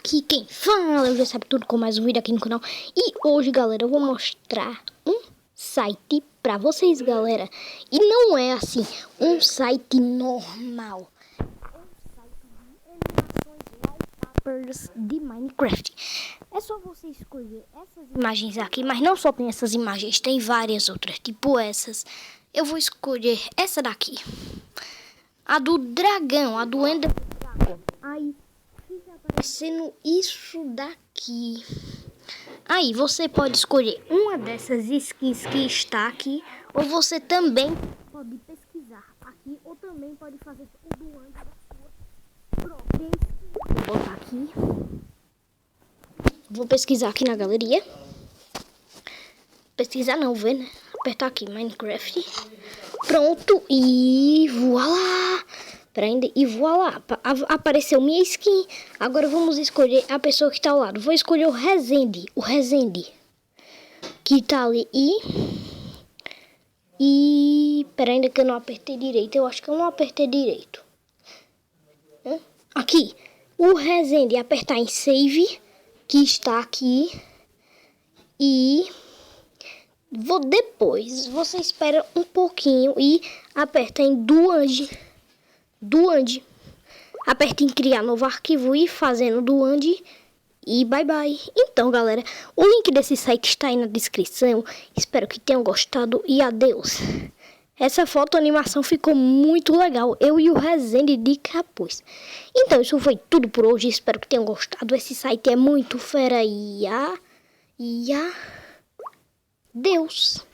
Aqui quem fala, eu já sabe tudo com mais um vídeo aqui no canal. E hoje, galera, eu vou mostrar um site pra vocês, galera. E não é assim, um site normal. É um site de animações wallpapers de Minecraft. É só você escolher essas imagens aqui, mas não só tem essas imagens, tem várias outras, tipo essas. Eu vou escolher essa daqui. A do dragão, a do Ender Dragon. Aí fica aparecendo isso daqui. Aí você pode escolher uma dessas skins que está aqui, ou você também pode pesquisar aqui, ou também pode fazer o do Ender da sua própria skin. Vou botar aqui. Vou pesquisar aqui na galeria. Pesquisar não, ver, né? Apertar aqui, Minecraft. Pronto, e voilá! Prende e voilá! Apareceu minha skin. Agora vamos escolher a pessoa que está ao lado. Vou escolher o Resende. Que tá ali pera, ainda que eu não apertei direito. Eu acho que eu não apertei direito. Aqui, o Resende. Apertar em Save, que está aqui. E depois você espera um pouquinho e aperta em Duand. Aperta em criar novo arquivo e fazendo Duand e bye bye. Então, galera, o link desse site está aí na descrição. Espero que tenham gostado e adeus. Essa foto animação ficou muito legal. Eu e o Resende de capuz. Então, isso foi tudo por hoje. Espero que tenham gostado. Esse site é muito fera. Deus.